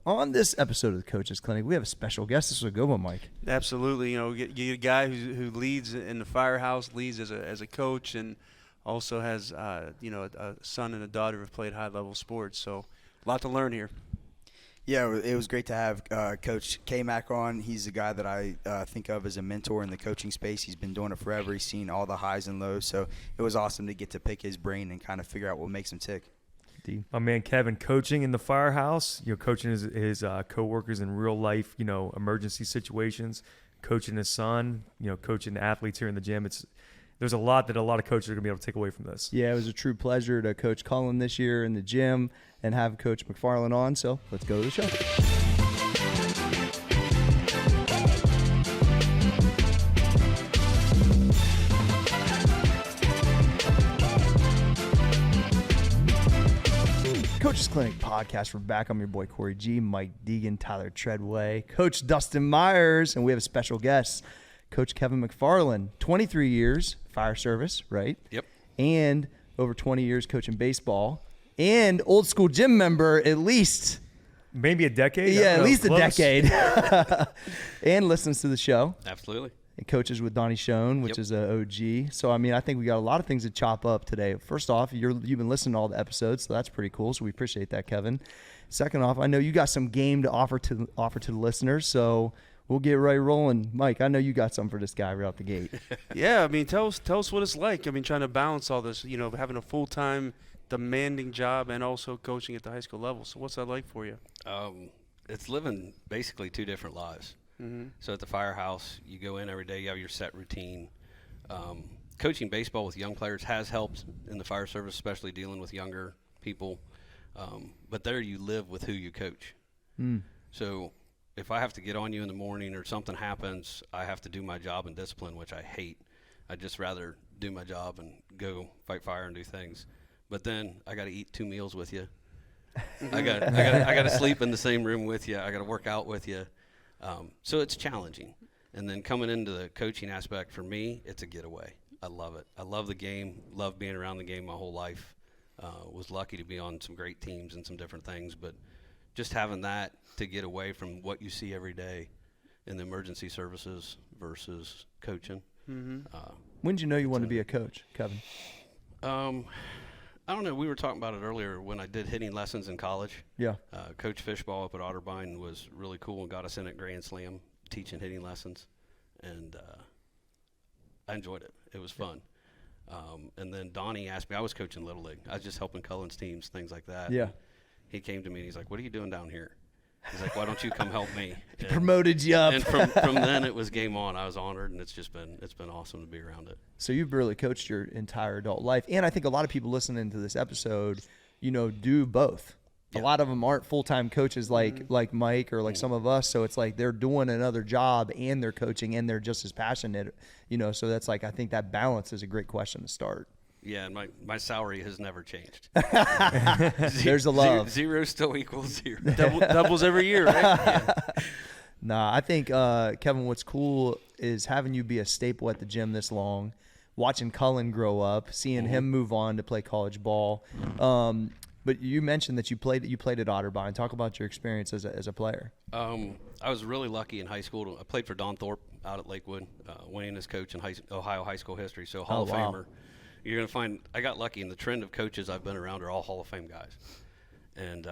on this episode of the Coaches Clinic, we have a special guest. This is a good one, Mike. Absolutely. You get a guy who leads in the firehouse, leads as a coach, and also has a son and a daughter who've played high-level sports. So a lot to learn here. Yeah, it was great to have Coach K-Mac on. He's a guy that I think of as a mentor in the coaching space. He's been doing it forever. He's seen all the highs and lows. So it was awesome to get to pick his brain and kind of figure out what makes him tick. My man Kevin coaching in the firehouse, coaching his coworkers in real life, emergency situations, coaching his son, coaching the athletes here in the gym. There's a lot that a lot of coaches are going to be able to take away from this. Yeah, it was a true pleasure to coach Cullen this year in the gym and have Coach McFarland on. So let's go to the show. Coaches Clinic podcast. We're back. I'm your boy Corey G, Mike Deegan, Tyler Treadway, Coach Dustin Myers, and we have a special guest, Coach Kevin McFarland. 23 years fire service, right? Yep. And over 20 years coaching baseball, and old school gym member at least. Maybe a decade. Yeah, at least close. a decade. And listens to the show. Absolutely. And coaches with Donnie Schoen, which is a OG. So, I think we got a lot of things to chop up today. First off, you've been listening to all the episodes, so that's pretty cool. So we appreciate that, Kevin. Second off, I know you got some game to offer to the listeners, so we'll get right rolling. Mike, I know you got something for this guy right out the gate. Yeah, tell us what it's like. Trying to balance all this, having a full-time, demanding job and also coaching at the high school level. So what's that like for you? It's living basically two different lives. Mm-hmm. So at the firehouse, you go in every day, you have your set routine. Coaching baseball with young players has helped in the fire service, especially dealing with younger people. But there you live with who you coach. So if I have to get on you in the morning or something happens, I have to do my job in discipline, which I hate. I'd just rather do my job and go fight fire and do things. But then I got to eat 2 meals with you. I got to sleep in the same room with you. I got to work out with you. So it's challenging. And then coming into the coaching aspect, for me, it's a getaway. I love it. I love the game, love being around the game my whole life. Was lucky to be on some great teams and some different things, but just having that to get away from what you see every day in the emergency services versus coaching. Mm-hmm. When did you know you wanted to be a coach, Kevin? I don't know. We were talking about it earlier when I did hitting lessons in college. Yeah. Coach Fishball up at Otterbein was really cool and got us in at Grand Slam teaching hitting lessons. And I enjoyed it. It was fun. And then Donnie asked me, I was coaching Little League. I was just helping Cullen's teams, things like that. Yeah. He came to me and he's like, what are you doing down here? He's like, why don't you come help me? He promoted you up. And from then it was game on. I was honored, and it's been awesome to be around it. So you've really coached your entire adult life. And I think a lot of people listening to this episode, do both. Yeah. A lot of them aren't full-time coaches like Mike or like some of us. So it's like they're doing another job and they're coaching and they're just as passionate, so that's I think that balance is a great question to start. Yeah, and my salary has never changed. There's a love. Zero still equals zero. Doubles every year, right? Yeah. Nah, I think, Kevin, what's cool is having you be a staple at the gym this long, watching Cullen grow up, seeing him move on to play college ball. But you mentioned that you played at Otterbein. Talk about your experience as a player. I was really lucky in high school. I played for Don Thorpe out at Lakewood, winning as coach in Ohio high school history. So Hall of Famer. You're going to find I got lucky, and the trend of coaches I've been around are all Hall of Fame guys. And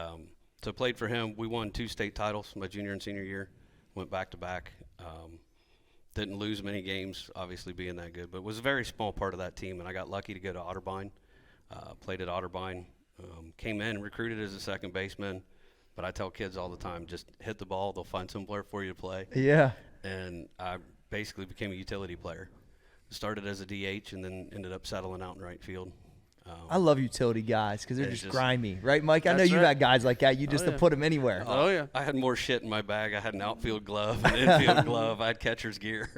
so played for him. We won 2 state titles my junior and senior year, went back-to-back. Didn't lose many games, obviously being that good, but was a very small part of that team, and I got lucky to go to Otterbein. Played at Otterbein. Came in, recruited as a second baseman, but I tell kids all the time, just hit the ball, they'll find somewhere for you to play. Yeah. And I basically became a utility player. Started as a DH and then ended up settling out in right field. I love utility guys because they're just grimy, right, Mike? I know That's you've right. had guys like that. You just to put them anywhere. Oh, yeah. I had more shit in my bag. I had an outfield glove, an infield glove. I had catcher's gear.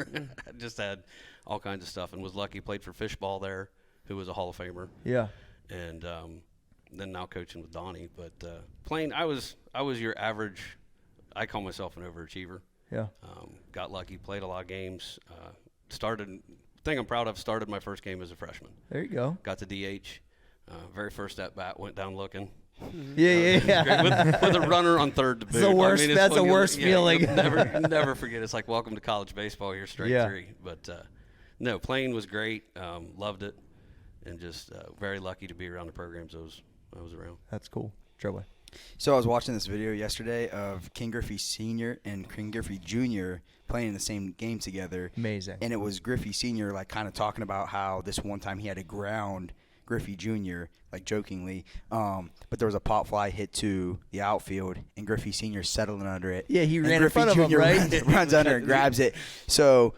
I just had all kinds of stuff and was lucky. Played for Fishball there, who was a Hall of Famer. Yeah. And then now coaching with Donnie. But playing, I was your average. I call myself an overachiever. Yeah. Got lucky, played a lot of games. Thing I'm proud of, started my first game as a freshman. There you go. Got to DH. Very first at bat, went down looking. Yeah. Great. With a runner on third to boot. the worst- it's that's the fucking- worst feeling. You'll never forget. It's like welcome to college baseball. You're straight three. But no, playing was great. Loved it, and just very lucky to be around the programs I was around. That's cool. Trevor. So I was watching this video yesterday of King Griffey Sr. and King Griffey Jr. playing in the same game together. Amazing. And it was Griffey Sr. like kind of talking about how this one time he had to ground Griffey Jr. like jokingly, but there was a pop fly hit to the outfield, and Griffey Sr. settling under it. Yeah, he and ran in Griffey front of him, Jr. right? runs under and grabs it. So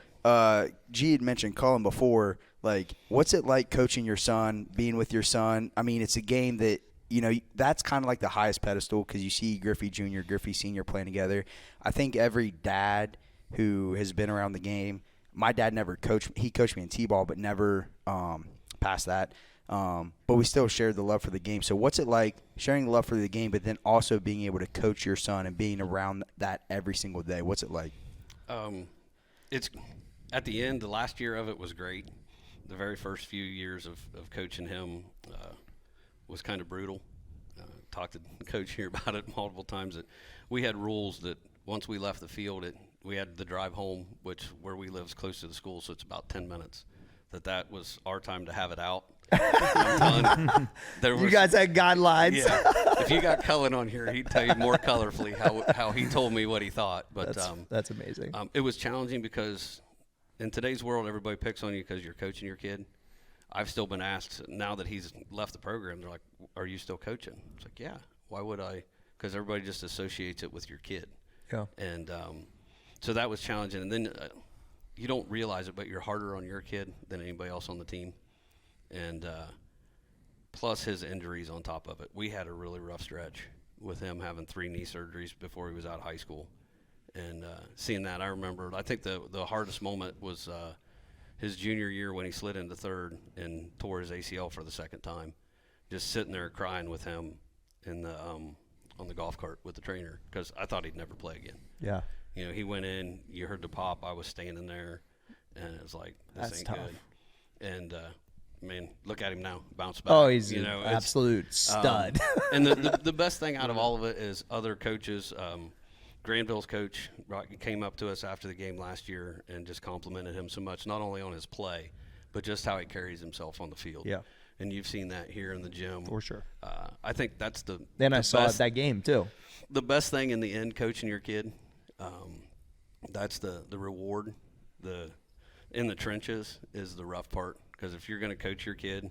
G had mentioned Cullen before. Like, what's it like coaching your son, being with your son? I mean, it's a game that, you know, that's kind of like the highest pedestal because you see Griffey Jr., Griffey Sr. playing together. I think every dad who has been around the game, my dad never coached. He coached me in T-ball, but never past that. But we still shared the love for the game. So what's it like sharing the love for the game, but then also being able to coach your son and being around that every single day? What's it like? It's at the end, the last year of it was great. The very first few years of coaching him was kind of brutal. Talked to the coach here about it multiple times. That we had rules that once we left the field, we had the drive home, which where we live is close to the school, so it's about 10 minutes. That was our time to have it out. I'm telling You guys had guidelines. Yeah. If you got Cullen on here, he'd tell you more colorfully how he told me what he thought. But that's amazing. It was challenging because in today's world, everybody picks on you because you're coaching your kid. I've still been asked now that he's left the program. They're like, "Are you still coaching?" It's like, "Yeah." Why would I? Because everybody just associates it with your kid. Yeah. And so that was challenging. And then you don't realize it, but you're harder on your kid than anybody else on the team. And plus his injuries on top of it. We had a really rough stretch with him having 3 knee surgeries before he was out of high school. And seeing that, I remember, I think the hardest moment was his junior year when he slid into third and tore his ACL for the second time. Just sitting there crying with him in the on the golf cart with the trainer because I thought he'd never play again. Yeah. You know, he went in, you heard the pop, I was standing there, and it was like, this That's ain't tough. good. And, man, look at him now, bounce back. Oh, he's you an know, absolute stud. And the best thing out of all of it is other coaches. Granville's coach came up to us after the game last year and just complimented him so much, not only on his play, but just how he carries himself on the field. Yeah. And you've seen that here in the gym. For sure. I think that's the Then I the saw it best, that game too. the best thing in the end, coaching your kid. That's the reward. In the trenches is the rough part, because if you're going to coach your kid,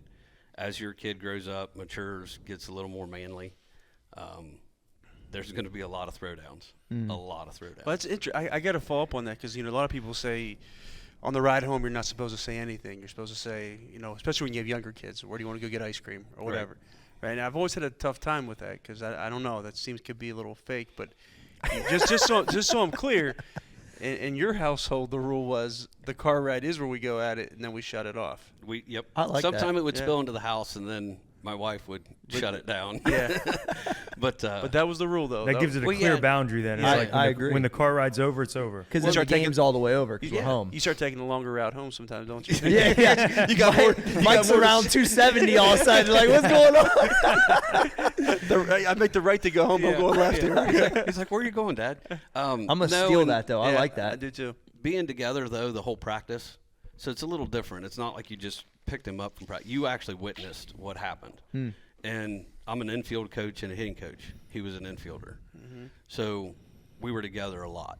as your kid grows up, matures, gets a little more manly, there's going to be a lot of throwdowns. A lot of throwdowns. Well, that's I got to follow up on that because, you know, a lot of people say on the ride home you're not supposed to say anything. You're supposed to say, you know, especially when you have younger kids, where do you want to go get ice cream or whatever. Right? And I've always had a tough time with that because I don't know. That seems could be a little fake. But just so I'm clear, in your household, the rule was the car ride is where we go at it and then we shut it off. Yep. I like that. Sometime it would Yeah. spill into the house, and then my wife would shut it down. Yeah. But But that was the rule, though. That gives it a Well, clear yeah. boundary then. It's Yeah. like I agree. when the car ride's over, it's over. Because Well, then the start taking- game's all the way over because yeah. we're home. You start taking the longer route home sometimes, don't you? Yeah. You got more. Mike's around 270 all of a sudden. Like, what's going on? I make the right to go home. I'm going left here. He's like, "Where are you going, Dad?" I'm going to steal that, though. I like that. I do, too. Being together, though, the whole practice, so it's a little different. It's not like you just picked him up from practice. You actually witnessed what happened. And I'm an infield coach and a hitting coach. He was an infielder. So we were together a lot.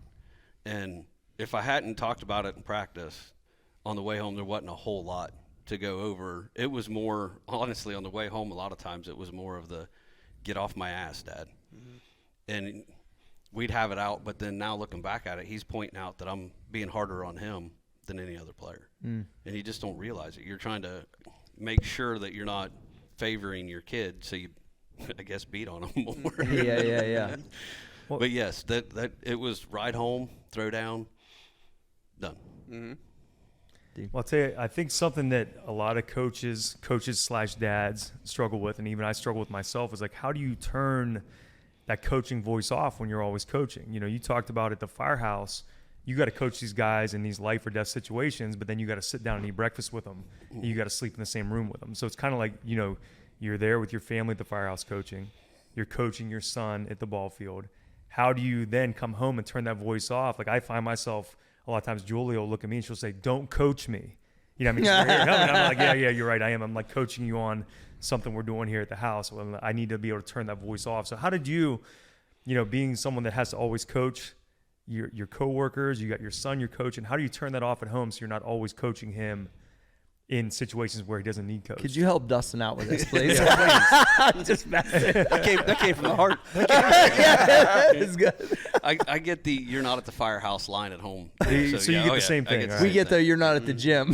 And if I hadn't talked about it in practice, on the way home there wasn't a whole lot to go over. It was more, honestly, on the way home a lot of times it was more of the, get off my ass, Dad. And we'd have it out, but then now looking back at it, he's pointing out that I'm being harder on him than any other player. And you just don't realize it. You're trying to make sure that you're not favoring your kid, so you, I guess, beat on him more. Yeah. But yes, that it was ride home, throw down, done. Well, I'll tell you, I think something that a lot of coaches/dads struggle with, and even I struggle with myself, is like, how do you turn that coaching voice off when you're always coaching? You know, you talked about at the firehouse, you got to coach these guys in these life or death situations, but then you got to sit down and eat breakfast with them. And you got to sleep in the same room with them. So it's kind of like, you know, you're there with your family at the firehouse coaching, you're coaching your son at the ball field. How do you then come home and turn that voice off? Like I find myself a lot of times, Julia will look at me and she'll say, "Don't coach me." You know what I mean? She's like, "No," and I'm like, yeah, you're right. I am. I'm like coaching you on something we're doing here at the house. Well, I need to be able to turn that voice off. So how did you, being someone that has to always coach your coworkers, you got your son you're coaching, how do you turn that off at home so you're not always coaching him in situations where he doesn't need coach? Could you help Dustin out with this, please? Just that came from the heart. Yeah, it's good. I get the "you're not at the firehouse" line at home. So you get the same thing. We get the "you're not at the gym."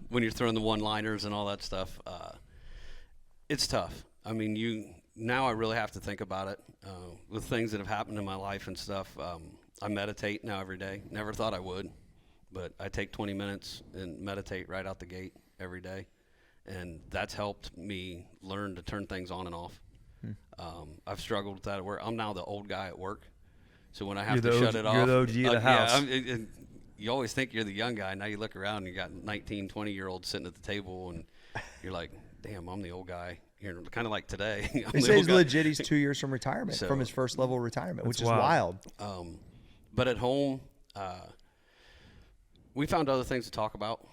When you're throwing the one-liners and all that stuff, it's tough. I mean, now I really have to think about it with things that have happened in my life and stuff. I meditate now every day. Never thought I would. But I take 20 minutes and meditate right out the gate every day. And that's helped me learn to turn things on and off. I've struggled with that at work. I'm now the old guy at work. So when I have to shut it off. You're the OG of the house. Yeah, you always think you're the young guy. Now you look around and you got 19, 20-year-olds sitting at the table. And you're like, damn, I'm the old guy. Here, kind of like today. They say he's legit. He's 2 years from retirement, from his first level retirement, which is wild. But at home, we found other things to talk about,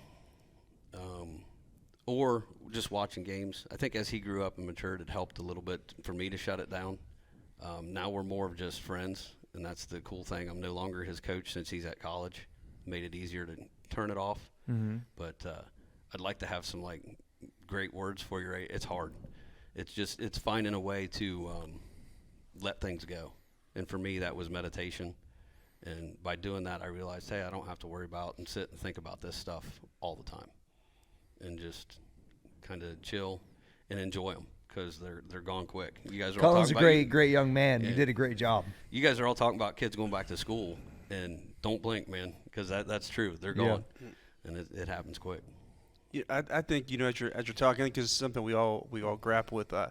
or just watching games. I think as he grew up and matured, it helped a little bit for me to shut it down. Now we're more of just friends, and that's the cool thing. I'm no longer his coach since he's at college. Made it easier to turn it off. But I'd like to have some great words for you. It's hard. It's finding a way to let things go. And for me, that was meditation. And by doing that, I realized, hey, I don't have to worry about and sit and think about this stuff all the time, and just kind of chill and enjoy them because they're gone quick. You guys are all Colin's talking a great young man. Yeah. You did a great job. You guys are all talking about kids going back to school, and don't blink, man, because that's true. They're gone, and it happens quick. Yeah, I think as you're talking, because it's something we all grapple with. I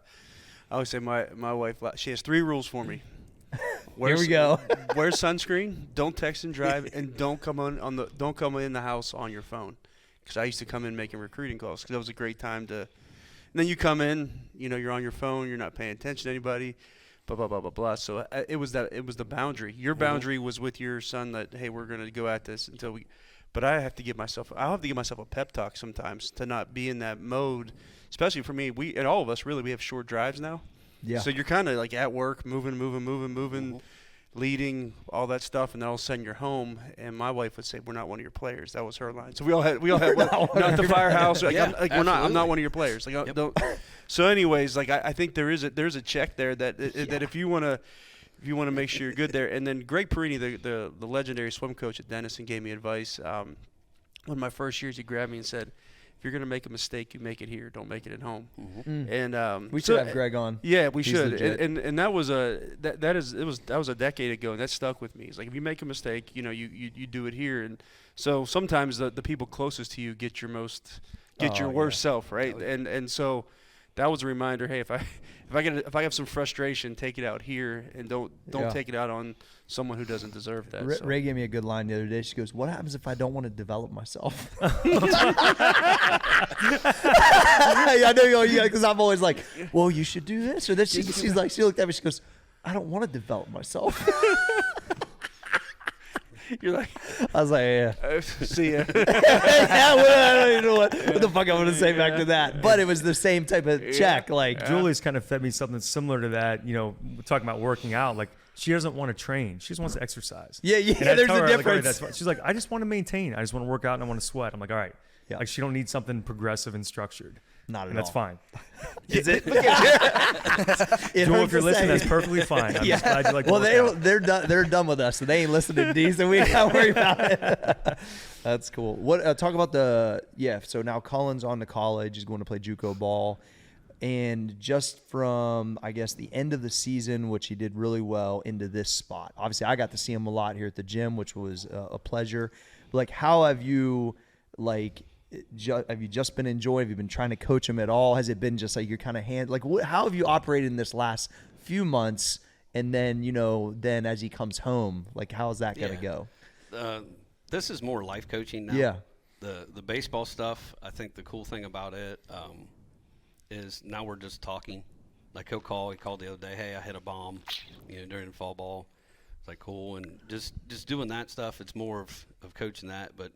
always say my wife, she has 3 rules for me. Here we go. Wear sunscreen. Don't text and drive, and don't come in the house on your phone. Because I used to come in making recruiting calls. Because that was a great time to. And then you come in, you're on your phone. You're not paying attention to anybody. Blah blah blah blah blah. So it was the boundary. Your boundary was with your son that, hey, we're gonna go at this until we. But I have to give myself a pep talk sometimes to not be in that mode. Especially for me, and all of us really, we have short drives now. Yeah. So you're kind of at work, moving, leading, all that stuff, and then all of a sudden you're home. And my wife would say, "We're not one of your players." That was her line. So we all had not at the firehouse. I'm not one of your players. Don't. So anyways, I think there's a check there that if you want to make sure you're good there. And then Greg Perini, the legendary swim coach at Denison, gave me advice. One of my first years, he grabbed me and said, if you're going to make a mistake, you make it here. Don't make it at home. And we should have Greg on. Yeah, we should. And that was that was a decade ago, and that stuck with me. It's like if you make a mistake, you do it here. And so sometimes the people closest to you get your worst self, right? And so that was a reminder. Hey, if I have some frustration, take it out here, and don't take it out on someone who doesn't deserve that. Ray gave me a good line the other day. She goes, "What happens if I don't want to develop myself?" I know, because I'm always like, "Well, you should do this or this." She looked at me. She goes, "I don't want to develop myself." You're like, I was like, yeah. See ya. Yeah, what the fuck I'm going to say back to that? But it was the same type of check. Julie's kind of fed me something similar to that. Talking about working out. She doesn't want to train. She just wants to exercise. Yeah. There's a difference. She's like, I just want to maintain. I just want to work out and I want to sweat. I'm like, all right. Yeah. She don't need something progressive and structured. Not at all. That's fine. Is it? Joel, if you're listening, that's perfectly fine. I'm just glad you like. Well, they're done. They're done with us, so they ain't listening to D. So we don't worry about it. That's cool. What? Talk about So now Cullen's on to college. He's going to play JUCO ball, and just from I guess the end of the season, which he did really well, into this spot. Obviously, I got to see him a lot here at the gym, which was a pleasure. How have you have you just been enjoying? Have you been trying to coach him at all? Has it been just you're kind of how have you operated in this last few months? And then, then as he comes home, how is that going to go? This is more life coaching now. Yeah. The baseball stuff, I think the cool thing about it is now we're just talking. Like he called the other day, hey, I hit a bomb, during fall ball. It's like cool, and just doing that stuff. It's more of coaching that. But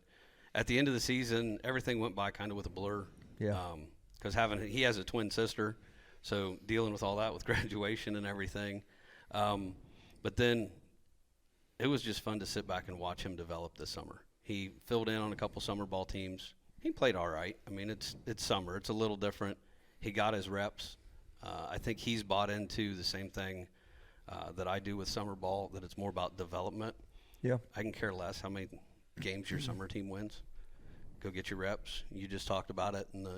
at the end of the season, everything went by kind of with a blur. Yeah. Because he has a twin sister, so dealing with all that with graduation and everything. But then it was just fun to sit back and watch him develop this summer. He filled in on a couple summer ball teams. He played all right. I mean, it's summer. It's a little different. He got his reps. I think he's bought into the same thing that I do with summer ball, that it's more about development. Yeah. I can care less how many games your summer team wins. Go get your reps. You just talked about it, and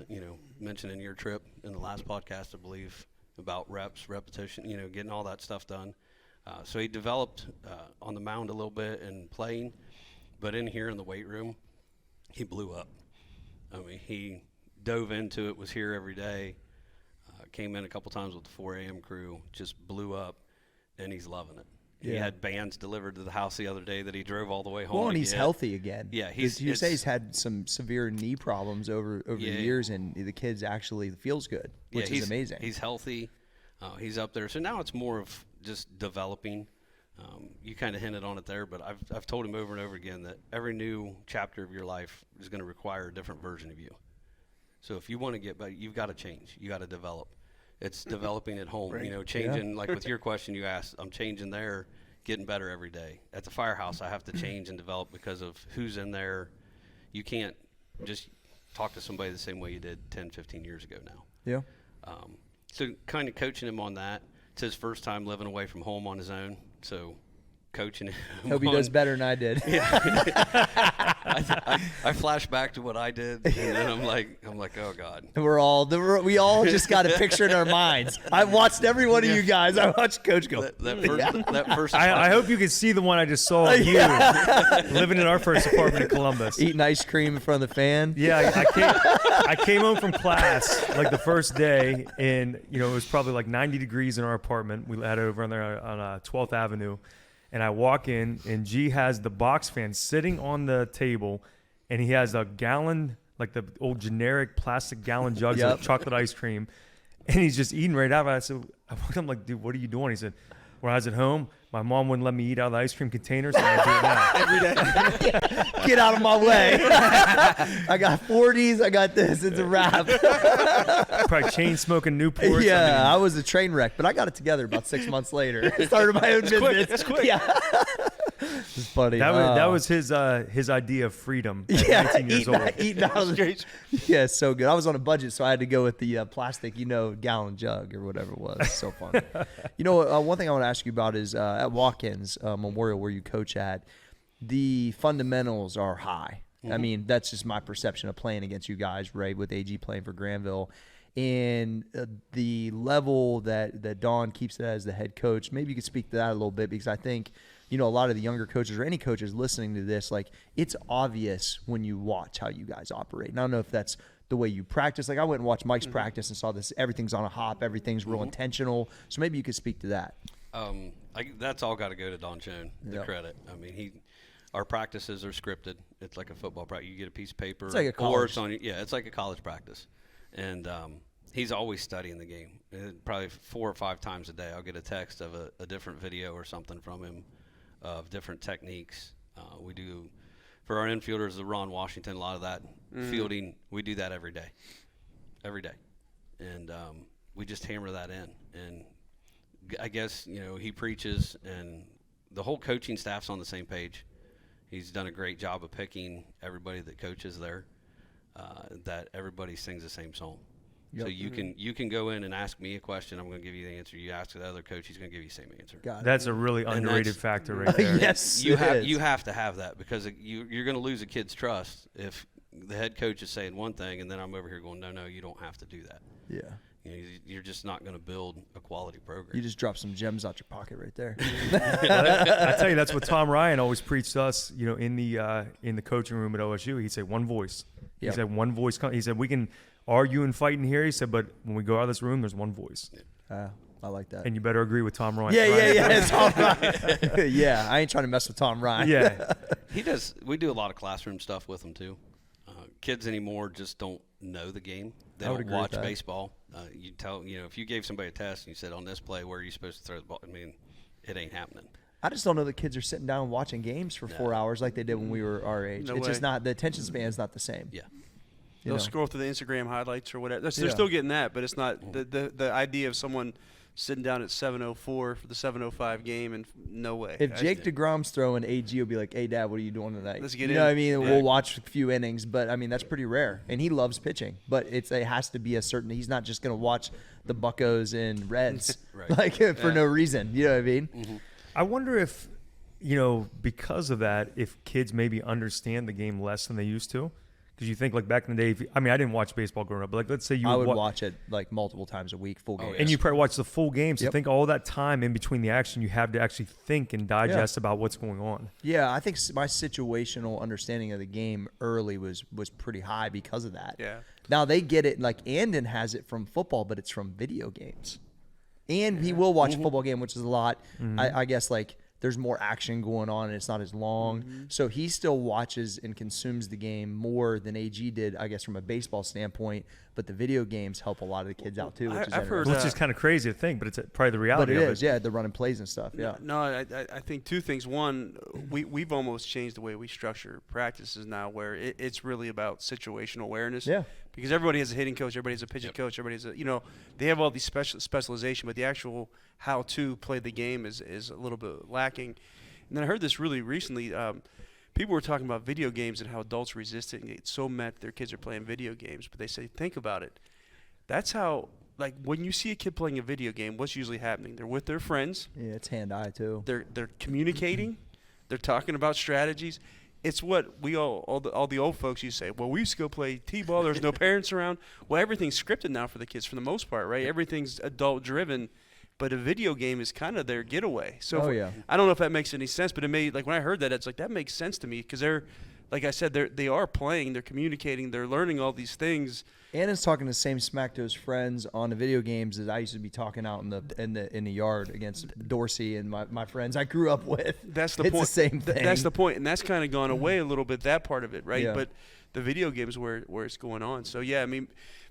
mentioning your trip in the last podcast, I believe, about reps, repetition, getting all that stuff done. So he developed on the mound a little bit and playing, but in here in the weight room, he blew up. I mean, he dove into it, was here every day, came in a couple times with the 4 a.m. crew, just blew up, and he's loving it. He had bands delivered to the house the other day that he drove all the way home. Well, and he's healthy again. Yeah, you say he's had some severe knee problems over the years, and the kid's actually feels good, which is amazing. He's healthy. He's up there. So now it's more of just developing. You kind of hinted on it there, but I've told him over and over again that every new chapter of your life is going to require a different version of you. So if you want to get better, you've got to change. You got to develop. It's developing at home, right. Changing, like with your question you asked, I'm changing there, getting better every day. At the firehouse, I have to change and develop because of who's in there. You can't just talk to somebody the same way you did 10, 15 years ago now. Yeah. So kind of coaching him on that. It's his first time living away from home on his own, so coaching him. Hope he does better than I did. Yeah. I flash back to what I did, and then I'm like, oh God. We all just got a picture in our minds. I watched every one of you guys. I watched Coach go. That first. I hope you can see the one I just saw of you living in our first apartment in Columbus. Eating ice cream in front of the fan. Yeah, I came home from class like the first day, and it was probably like 90 degrees in our apartment. We had it over on there on 12th Avenue. And I walk in, and G has the box fan sitting on the table, and he has a gallon, like the old generic plastic gallon jugs of chocolate ice cream, and he's just eating right out of it. I'm like, dude, what are you doing? He said, when I was at home, my mom wouldn't let me eat out of the ice cream container, so I do it now. Every day. Get out of my way. I got 40s. I got this. It's a wrap. Probably chain smoking Newports. Yeah, I was a train wreck, but I got it together about 6 months later. Started my own business. That's quick. Yeah. It's funny. That was his idea of freedom at 19 years old. Eating out of the, yeah, so good. I was on a budget, so I had to go with the plastic, gallon jug or whatever it was. So funny. One thing I want to ask you about is at Watkins Memorial, where you coach at, the fundamentals are high. I mean, that's just my perception of playing against you guys, right, with AG playing for Granville. And the level that Don keeps it as the head coach, maybe you could speak to that a little bit, because I think, a lot of the younger coaches or any coaches listening to this, like, it's obvious when you watch how you guys operate. And I don't know if that's the way you practice. Like, I went and watched Mike's practice and saw this. Everything's on a hop. Everything's real intentional. So maybe you could speak to that. That's all got to go to Don Schoen, the credit. I mean, our practices are scripted. It's like a football practice. You get a piece of paper. It's like a college. It's like a college practice. And he's always studying the game. Probably 4 or 5 times a day, I'll get a text of a different video or something from him of different techniques. We do, for our infielders, the Ron Washington, a lot of that fielding, we do that every day. And we just hammer that in. And I guess, he preaches, and the whole coaching staff's on the same page. He's done a great job of picking everybody that coaches there, that everybody sings the same song. Yep. So you can go in and ask me a question. I'm going to give you the answer. You ask the other coach, he's going to give you the same answer. That's a really underrated factor right there. Yes, you have to have that, because you're going to lose a kid's trust if the head coach is saying one thing and then I'm over here going, no, you don't have to do that. Yeah. You're just not going to build a quality program. You just dropped some gems out your pocket right there. I tell you, that's what Tom Ryan always preached to us. In the coaching room at OSU, he'd say one voice. He said one voice. He said we can argue and fight in here. He said, but when we go out of this room, there's one voice. I like that. And you better agree with Tom Ryan. Yeah. Tom Ryan. Yeah, I ain't trying to mess with Tom Ryan. Yeah. He does. We do a lot of classroom stuff with him too. Kids anymore just don't know the game. They don't watch baseball. You tell, if you gave somebody a test and you said on this play where are you supposed to throw the ball, I mean, it ain't happening. I just don't know that kids are sitting down watching games for 4 hours like they did when we were our age. No it's just way. not, the attention span is not the same. Yeah. They'll scroll through the Instagram highlights or whatever. They're still getting that, but it's not the idea of someone sitting down at 7:04 for the 7:05 game, and no way. If Jake DeGrom's throwing, AG will be like, "Hey, Dad, what are you doing tonight?" Let's get you in. know what I mean? Yeah. We'll watch a few innings, but I mean that's pretty rare. And he loves pitching, but it has to be a certain. He's not just going to watch the Buccos and Reds Right. for no reason. You know what I mean? Mm-hmm. I wonder if, because of that, if kids maybe understand the game less than they used to. Because you think, like, back in the day, I didn't watch baseball growing up, but, like, let's say you I would watch it, like, multiple times a week, full games. and you probably watch the full game, so Yep. think all that time in between the action you have to actually think and digest about what's going on. Yeah, I think my situational understanding of the game early was pretty high because of that. Yeah. Now they get it, like Andon has it from football, but it's from video games. And he will watch a football game, which is a lot. I guess, like, there's more action going on and it's not as long. So he still watches and consumes the game more than AG did, I guess, from a baseball standpoint. But the video games help a lot of the kids out too, which is I've heard interesting. Well, it's just kind of crazy to think, but it's probably the But reality it of is, the running plays and stuff, yeah. No, I think two things. One, we've almost changed the way we structure practices now, where it's really about situational awareness. Yeah. Because everybody has a hitting coach, everybody has a pitching coach, everybody has a, they have all these specialization, but the actual how to play the game is a little bit lacking. And then I heard this really recently. People were talking about video games and how adults resist it and get so mad that their kids are playing video games. But they say, think about it. That's how, like, when you see a kid playing a video game, what's usually happening? They're with their friends. Yeah, it's hand-eye too. They're communicating. They're talking about strategies. It's what we all the old folks used to say. Well, we used to go play t-ball. There's no parents around. Well, everything's scripted now for the kids for the most part, right? Everything's adult-driven. But a video game is kind of their getaway. So I don't know if that makes any sense, but it made, like, when I heard that, it's like that makes sense to me because they're, like I said, they are playing, they're communicating, they're learning all these things. Annan's talking the same smack to his friends on the video games as I used to be talking out in the yard against Dorsey and my friends I grew up with. That's the it's point. The same thing. That's the point, and that's kind of gone away a little bit. That part of it, right? Yeah. But the video games where it's going on. So yeah, I mean,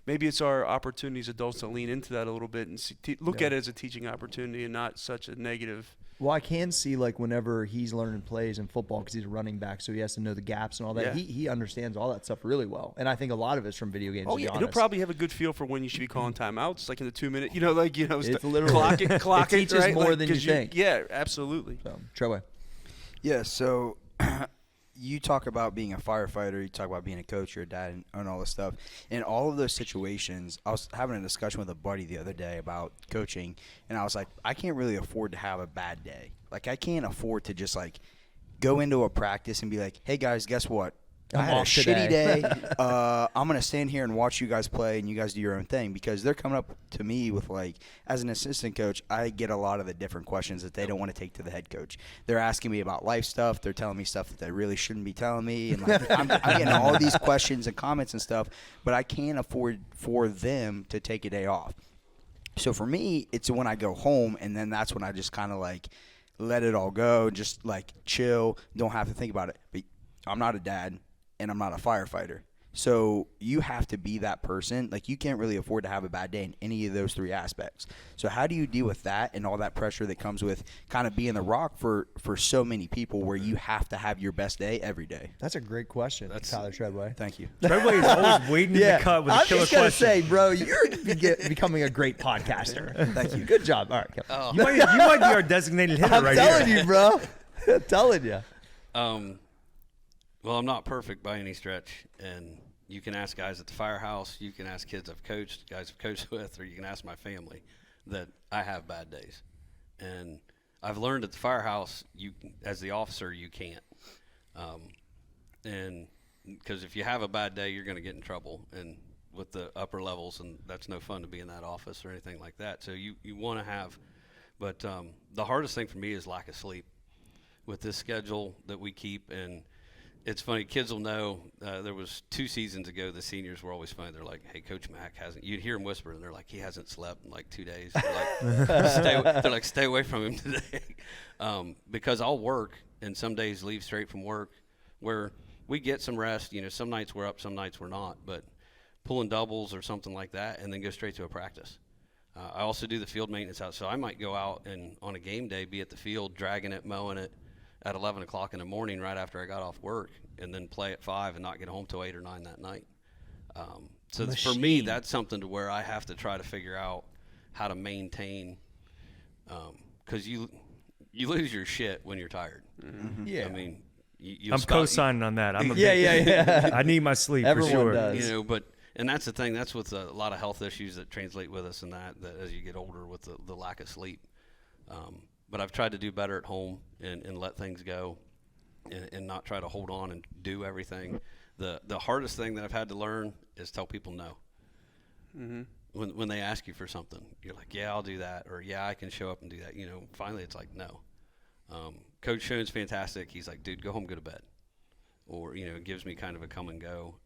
maybe it's our opportunity as adults to lean into that a little bit and look at it as a teaching opportunity and not such a negative. Well, I can see, like, whenever he's learning plays in football because he's a running back, so he has to know the gaps and all that. Yeah. He understands all that stuff really well, and I think a lot of it's from video games. Oh to be yeah, honest. he'll probably have a good feel for when you should be calling timeouts, like in the 2 minute. It's literally clock it it, teaches right? more Like, than you 'cause think. Yeah, absolutely. So, Trevor. Yeah, so you talk about being a firefighter, you talk about being a coach, or a dad, and all this stuff. In all of those situations, I was having a discussion with a buddy the other day about coaching, and I was like, I can't really afford to have a bad day. Like, I can't afford to just, like, go into a practice and be like, hey, guys, guess what? I I'm had a off shitty today. day. I'm going to stand here and watch you guys play, and you guys do your own thing. Because they're coming up to me with, like, as an assistant coach, I get a lot of the different questions that they don't want to take to the head coach. They're asking me about life stuff. They're telling me stuff that they really shouldn't be telling me. And, like, I'm getting all these questions and comments and stuff, but I can't afford for them to take a day off. So for me, it's when I go home, and then that's when I just kind of, like, let it all go, just, like, chill, don't have to think about it. But I'm not a dad. And I'm not a firefighter. So you have to be that person. Like, you can't really afford to have a bad day in any of those three aspects. So how do you deal with that and all that pressure that comes with kind of being the rock for so many people where you have to have your best day every day? That's a great question, Tyler Treadway. Thank you. Treadway is always waiting in the cut with a I'm killer just gonna question. say, bro, you're becoming a great podcaster. Thank you. Good job. All right, Kevin. You might be our designated hitter I'm right telling here. you, bro. I'm telling you. Well, I'm not perfect by any stretch, and you can ask guys at the firehouse, you can ask kids I've coached, guys I've coached with, or you can ask my family that I have bad days. And I've learned at the firehouse, as the officer, you can't. And because if you have a bad day, you're going to get in trouble, and with the upper levels, and that's no fun to be in that office or anything like that. So you want to have, but the hardest thing for me is lack of sleep with this schedule that we keep. And it's funny, kids will know, there was 2 seasons ago, the seniors were always funny. They're like, hey, Coach Mack hasn't, you'd hear them whisper, and they're like, he hasn't slept in like 2 days. They're like, stay away from him today. Because I'll work, and some days leave straight from work, where we get some rest. Some nights we're up, some nights we're not. But pulling doubles or something like that, and then go straight to a practice. I also do the field maintenance out, so I might go out and on a game day be at the field dragging it, mowing it at 11 o'clock in the morning right after I got off work, and then play at 5 and not get home till 8 or 9 that night. So for me, that's something to where I have to try to figure out how to maintain, because you lose your shit when you're tired. Mm-hmm. Yeah. I mean, I'm co-signing on that. I'm a yeah. I need my sleep Everyone for sure. does. You know, and that's the thing. That's with a lot of health issues that translate with us, and that as you get older with the lack of sleep. But I've tried to do better at home and let things go, and not try to hold on and do everything. The hardest thing that I've had to learn is tell people no. Mm-hmm. When they ask you for something, you're like, yeah, I'll do that, or yeah, I can show up and do that. You know, finally it's like, no. Coach Schoen's fantastic. He's like, dude, go home, go to bed. Or, you know, it gives me kind of a come and go.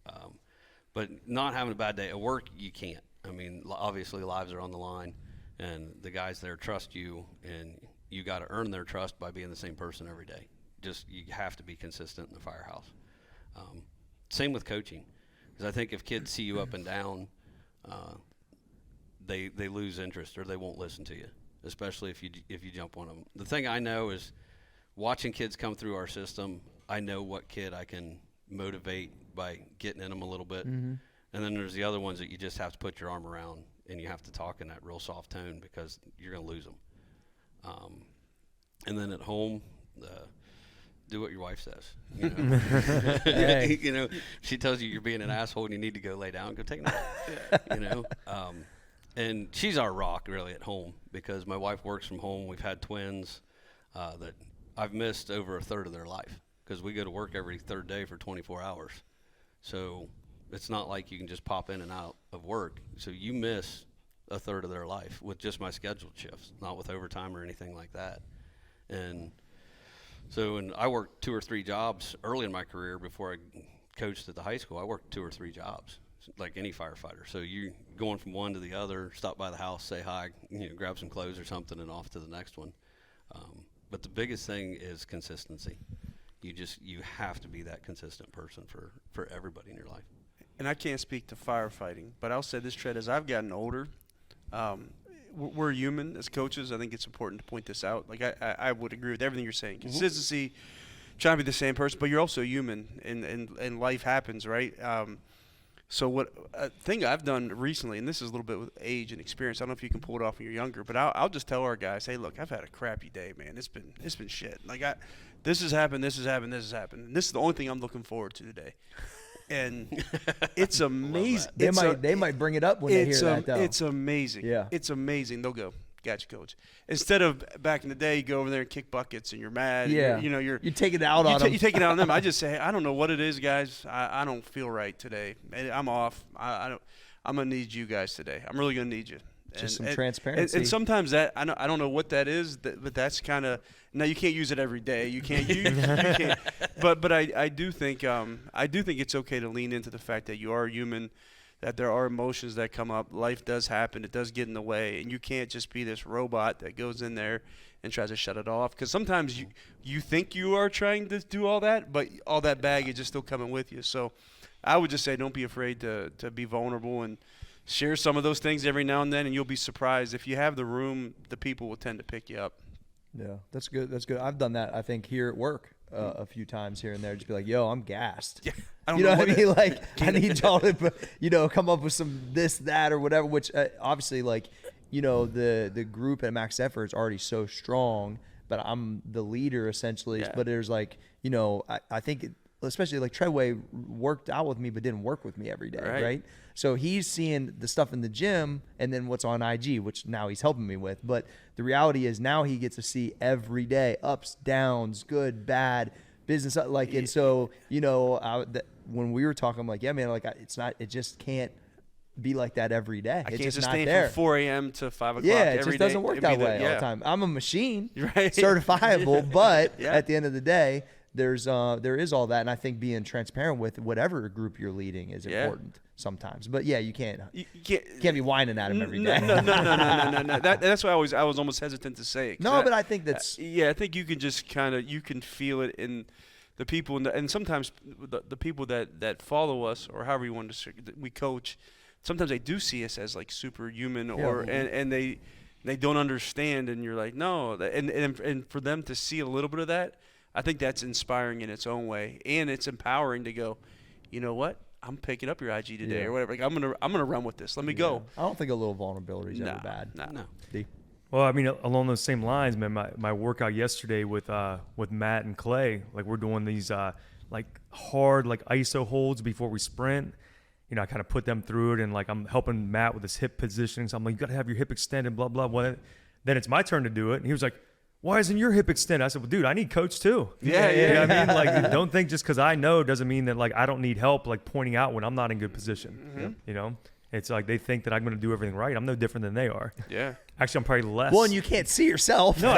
But not having a bad day at work, you can't. I mean, obviously lives are on the line, and the guys there trust you, and you got to earn their trust by being the same person every day. Just, you have to be consistent in the firehouse. Same with coaching, because I think if kids see you up and down, they lose interest, or they won't listen to you, especially if you jump on them. The thing I know is watching kids come through our system, I know what kid I can motivate by getting in them a little bit. Mm-hmm. And then there's the other ones that you just have to put your arm around, and you have to talk in that real soft tone, because you're going to lose them. And then at home, do what your wife says. You know? Hey. You know, she tells you you're being an asshole and you need to go lay down, go take a nap. You know, and she's our rock really at home, because my wife works from home. We've had twins that I've missed over a third of their life, because we go to work every third day for 24 hours. So it's not like you can just pop in and out of work. So you miss a third of their life with just my scheduled shifts, not with overtime or anything like that. And so, and I worked 2 or 3 jobs early in my career before I coached at the high school. I worked 2 or 3 jobs, like any firefighter. So you going from one to the other, stop by the house, say hi, you know, grab some clothes or something, and off to the next one. But the biggest thing is consistency. You have to be that consistent person for everybody in your life. And I can't speak to firefighting, but I'll say this, Tread, as I've gotten older, we're human as coaches. I think it's important to point this out. Like, I would agree with everything you're saying. Consistency, trying to be the same person, but you're also human, and life happens, right? So what a thing I've done recently, and this is a little bit with age and experience. I don't know if you can pull it off when you're younger, but I'll just tell our guys, hey, look, I've had a crappy day, man. It's been shit. Like, this has happened, this has happened, this has happened. And this is the only thing I'm looking forward to today. And it's amazing. They might bring it up when they hear that, though. It's amazing. Yeah. It's amazing. They'll go, gotcha, coach. Instead of back in the day, you go over there and kick buckets and you're mad. Yeah. You take it out on them. You take it out on them. I just say, hey, I don't know what it is, guys. I don't feel right today. I'm off. I'm going to need you guys today. I'm really going to need you. Just some transparency. And sometimes that I don't know what that is, but that's kind of, now you can't use it every day. You can't. You can't. But I do think it's okay to lean into the fact that you are human, that there are emotions that come up. Life does happen. It does get in the way, and you can't just be this robot that goes in there and tries to shut it off. Because sometimes you think you are trying to do all that, but all that baggage is still coming with you. So I would just say, don't be afraid to be vulnerable and share some of those things every now and then, and you'll be surprised. If you have the room, the people will tend to pick you up. Yeah, that's good. That's good. I've done that, I think, here at work a few times here and there. Just be like, yo, I'm gassed. Yeah, I don't you know what I mean? it, Like, I need y'all to, come up with some this, that, or whatever, which obviously, like, the group at Max Effort is already so strong, but I'm the leader essentially. Yeah. But there's like, I think especially like Treadway worked out with me, but didn't work with me every day. Right. So he's seeing the stuff in the gym and then what's on IG, which now he's helping me with. But the reality is now he gets to see every day, ups, downs, good, bad, business. Like, and so, when we were talking, I'm like, yeah, man, like it just can't be like that every day. I it's can't just sustain not there. from 4 a.m. to 5 o'clock Yeah, it every just day. doesn't work that way all the time. I'm a machine, certifiable, but at the end of the day, there is all that, and I think being transparent with whatever group you're leading is important sometimes. But yeah, you can't be whining at him every day. No. That's why I was almost hesitant to say it. No, but I think that's I think you can just you can feel it in the people and sometimes the people that follow us or however you want to we coach, sometimes they do see us as like superhuman and they don't understand, and you're like, no, and for them to see a little bit of that, I think that's inspiring in its own way, and it's empowering to go, you know what, I'm picking up your IG today or whatever. Like I'm gonna run with this. Let me go. I don't think a little vulnerability is ever bad. No. Well, I mean, along those same lines, man, my workout yesterday with Matt and Clay, like we're doing these like hard like ISO holds before we sprint. You know, I kind of put them through it, and like I'm helping Matt with his hip positioning. So I'm like, you got to have your hip extended, blah blah. Well, then it's my turn to do it, and he was like, why isn't your hip extended? I said, well, dude, I need coach too. Yeah. You know what I mean? Like, don't think just because I know doesn't mean that like I don't need help like pointing out when I'm not in good position. Mm-hmm. You know, it's like they think that I'm going to do everything right. I'm no different than they are. Yeah. Actually, I'm probably less. Well, and you can't see yourself. No,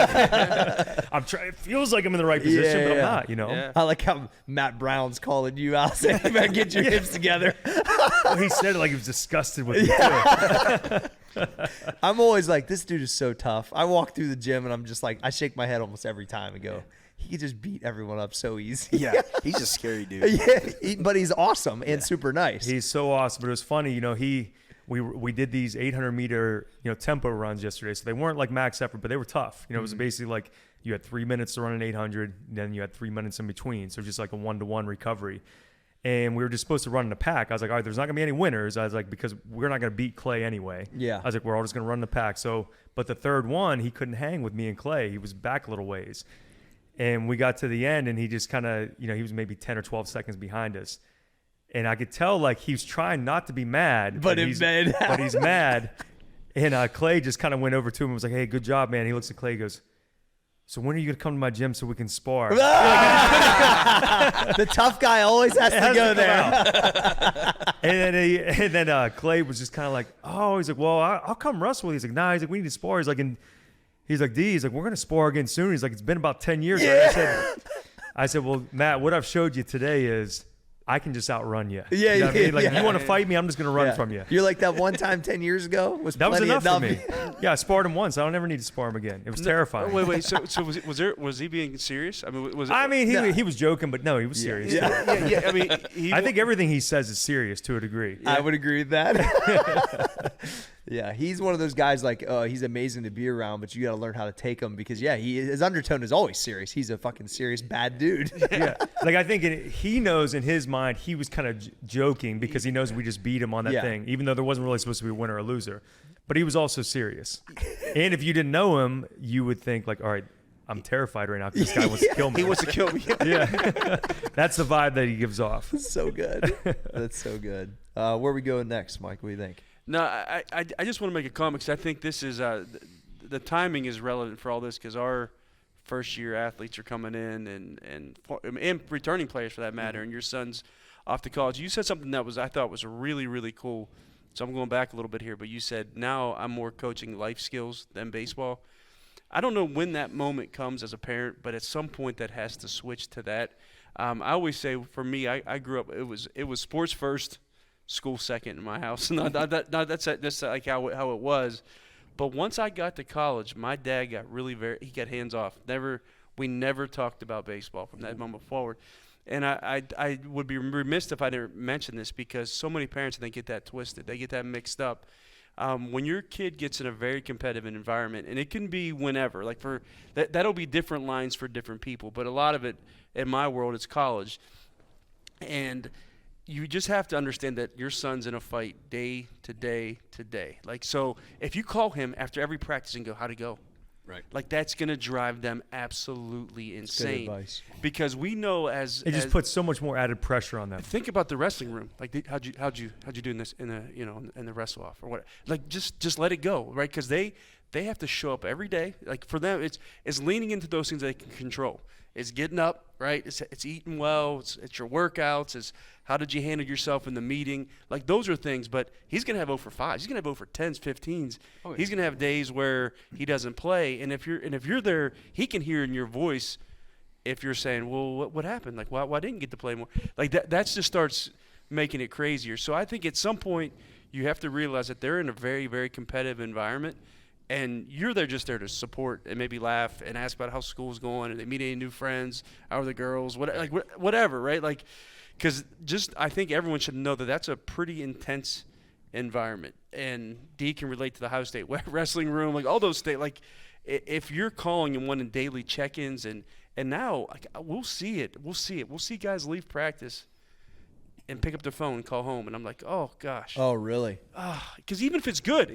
I'm trying. It feels like I'm in the right position, but I'm not. You know. Yeah. I like how Matt Brown's calling you out, saying, "You better get your hips together." Well, he said it like he was disgusted with me too. I'm always like, this dude is so tough. I walk through the gym and I'm just like, I shake my head almost every time and go, he could just beat everyone up so easy. Yeah, he's a scary dude. But he's awesome and super nice. He's so awesome. But it was funny, you know. We did these 800-meter tempo runs yesterday, so they weren't like max effort, but they were tough. You know, it was basically like you had 3 minutes to run an 800, then you had 3 minutes in between, so just like a 1-to-1 recovery. And we were just supposed to run in a pack. I was like, all right, there's not gonna be any winners. I was like, because we're not gonna beat Clay anyway. Yeah. I was like, we're all just gonna run in the pack. So, but the third one, he couldn't hang with me and Clay. He was back a little ways, and we got to the end, and he just kind of, he was maybe 10 or 12 seconds behind us. And I could tell like he was trying not to be mad, but he's mad. And Clay just kind of went over to him and was like, hey, good job, man. He looks at Clay, he goes, so when are you going to come to my gym so we can spar? The tough guy always has to go there. And then Clay was just kind of like, oh, he's like, well, I'll come wrestle with you. He's like, nah, he's like, we need to spar. He's like, D, he's like, we're going to spar again soon. He's like, it's been about 10 years. Yeah. I said, well, Matt, what I've showed you today is I can just outrun you. Yeah, you know what I mean? Like, yeah. if you want to fight me, I'm just going to run from you. You're like that one time 10 years ago was That was plenty enough for me. enough. Yeah, I sparred him once. I don't ever need to spar him again. It was terrifying. Wait. So was he being serious? I mean, was it? I mean, he was joking, but no, he was serious. Yeah. I mean, I think everything he says is serious to a degree. I would agree with that. Yeah, he's one of those guys like, he's amazing to be around, but you got to learn how to take him because, his undertone is always serious. He's a fucking serious bad dude. Yeah. Like, I think he knows in his mind he was kind of joking because he knows we just beat him on that thing, even though there wasn't really supposed to be a winner or a loser. But he was also serious. And if you didn't know him, you would think, like, all right, I'm terrified right now because this guy wants to kill me. He wants to kill me. Yeah. That's the vibe that he gives off. So good. That's so good. Where are we going next, Mike? What do you think? No, I just want to make a comment because I think this is the timing is relevant for all this because our first-year athletes are coming in and returning players for that matter, and your son's off to college. You said something that I thought was really, really cool. So I'm going back a little bit here, but you said now I'm more coaching life skills than baseball. I don't know when that moment comes as a parent, but at some point that has to switch to that. I always say for me, I grew up, it was sports first, school second in my house. That's like how it was. But once I got to college, my dad got he got hands off. We never talked about baseball from that moment forward. And I would be remiss if I didn't mention this because so many parents, I think, get that twisted. They get that mixed up. When your kid gets in a very competitive environment, and it can be whenever, like that'll be different lines for different people, but a lot of it in my world is college. And you just have to understand that your son's in a fight day to day to day. Like, so if you call him after every practice and go, how'd it go? Right. Like, that's going to drive them absolutely insane. Good advice. Because we know It just puts so much more added pressure on them. think about the wrestling room. Like, how'd you do in this in the wrestle off or what? Like, just let it go, right? Because they have to show up every day. Like, for them, it's leaning into those things they can control. It's getting up, right? It's eating well. It's your workouts. It's how did you handle yourself in the meeting? Like, those are things. But he's going to have 0 for 5s. He's going to have 0 for 10s, 15s. Oh, yeah. He's going to have days where he doesn't play. And if you're there, he can hear in your voice if you're saying, well, what happened? Like, why didn't you get to play more? Like, that just starts making it crazier. So I think at some point you have to realize that they're in a very, very competitive environment. and you're just there to support and maybe laugh and ask about how school's going, and they meet any new friends, how are the girls, whatever, right? Like, because I think everyone should know that that's a pretty intense environment, and D can relate to the Ohio State wrestling room, like all those things. Like, if you're calling and wanting daily check-ins, and now we'll see it. We'll see guys leave practice and pick up their phone and call home, and I'm like, oh gosh. Oh, really? Because even if it's good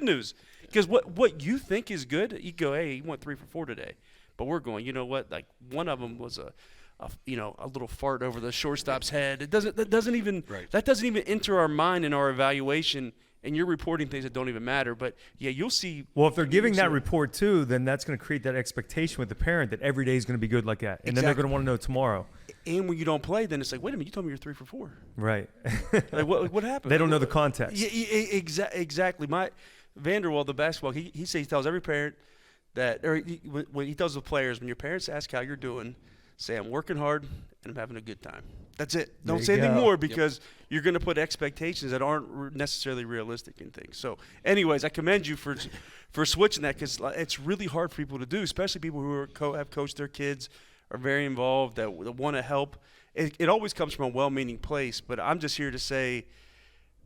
news, because what you think is good, you go, hey, he went 3 for 4 today, but we're going, you know what? Like, one of them was a little fart over the shortstop's head. That doesn't even enter our mind in our evaluation. And you're reporting things that don't even matter. But, yeah, you'll see. Well, if they're giving that report, too, then that's going to create that expectation with the parent that every day is going to be good like that. And then they're going to want to know tomorrow. And when you don't play, then it's like, wait a minute, you told me you're 3 for 4. Right. Like, what happened? They don't know the context. Yeah, exactly. My Vanderwall, the basketball, he tells every parent that, or when he tells the players, when your parents ask how you're doing, say, I'm working hard and I'm having a good time. That's it. Don't say anything more, because you're going to put expectations that aren't necessarily realistic in things. So, anyways, I commend you for switching that, because it's really hard for people to do, especially people who have coached their kids, are very involved, that want to help. It always comes from a well-meaning place, but I'm just here to say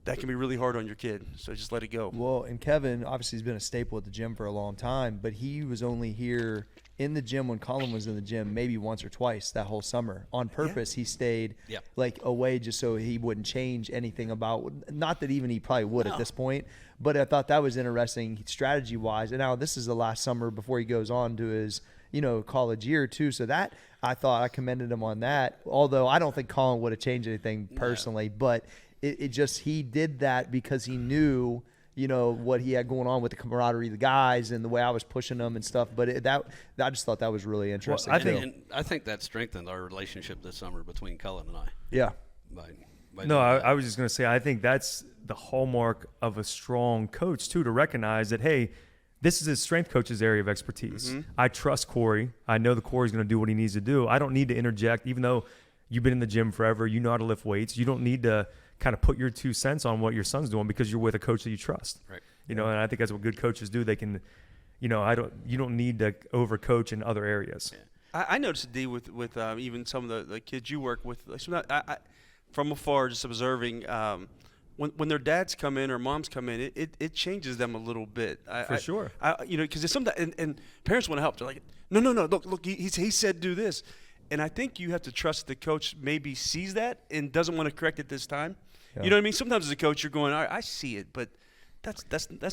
that can be really hard on your kid. So just let it go. Well, and Kevin obviously has been a staple at the gym for a long time, but he was only here in the gym when Colin was in the gym maybe once or twice that whole summer. On purpose, he stayed like away just so he wouldn't change anything about – not that even he probably would at this point, but I thought that was interesting strategy-wise. And now this is the last summer before he goes on to his college year too. So that I thought I commended him on that, although I don't think Colin would have changed anything personally. But it just he did that because he knew – what he had going on with the camaraderie of the guys and the way I was pushing them and stuff. But I just thought that was really interesting. Well, I think that strengthened our relationship this summer between Cullen and I. Yeah. I was just going to say, I think that's the hallmark of a strong coach, too, to recognize that, hey, this is his strength coach's area of expertise. Mm-hmm. I trust Corey. I know that Corey's going to do what he needs to do. I don't need to interject, even though you've been in the gym forever. You know how to lift weights. You don't need to kind of put your 2 cents on what your son's doing because you're with a coach that you trust. Right. And I think that's what good coaches do. They can, you don't need to overcoach in other areas. Yeah. I noticed, D, with even some of the kids you work with, from afar, just observing, when their dads come in or moms come in, it changes them a little bit. For sure. Because sometimes and parents want to help. They're like, no, look, he said do this. And I think you have to trust the coach maybe sees that and doesn't want to correct it this time. Yeah. You know what I mean? Sometimes as a coach, you're going, all right, I see it, but that's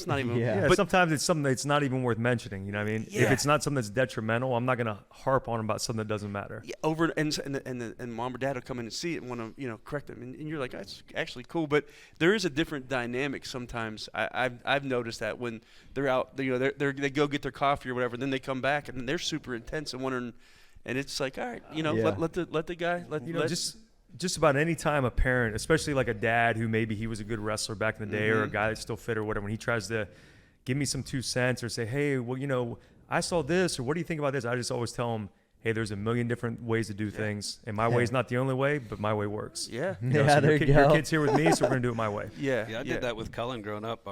not even. Yeah. But sometimes it's something that's not even worth mentioning. You know what I mean? Yeah. If it's not something that's detrimental, I'm not going to harp on about something that doesn't matter. Yeah, and mom or dad will come in and see it and want to correct them, and you're like, that's actually cool. But there is a different dynamic sometimes. I've noticed that when they're out, they go get their coffee or whatever, then they come back and they're super intense and wondering, and it's like, all right, let the guy Just about any time a parent, especially like a dad who maybe he was a good wrestler back in the day, or a guy that's still fit or whatever, when he tries to give me some 2 cents or say, hey, well, I saw this, or what do you think about this? I just always tell him, hey, there's a million different ways to do things, and my way is not the only way, but my way works. Yeah. So there you go. Your kid's here with me, so we're going to do it my way. Yeah. I did that with Cullen growing up.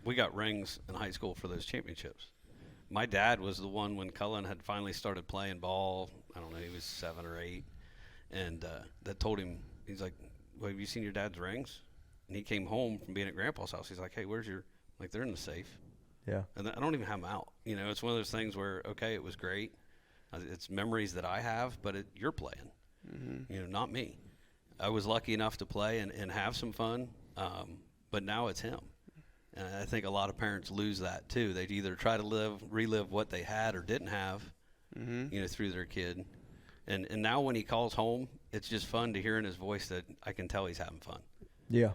We got rings in high school for those championships. My dad was the one when Cullen had finally started playing ball. I don't know, he was 7 or 8. And that told him, he's like, well, have you seen your dad's rings? And he came home from being at Grandpa's house. He's like, hey, where's your, like, they're in the safe. Yeah. And I don't even have them out. It's one of those things where, okay, it was great. It's memories that I have, but you're playing, not me. I was lucky enough to play and have some fun, but now it's him. And I think a lot of parents lose that too. They either try to relive what they had or didn't have, through their kid. And now when he calls home, it's just fun to hear in his voice that I can tell he's having fun. Yeah.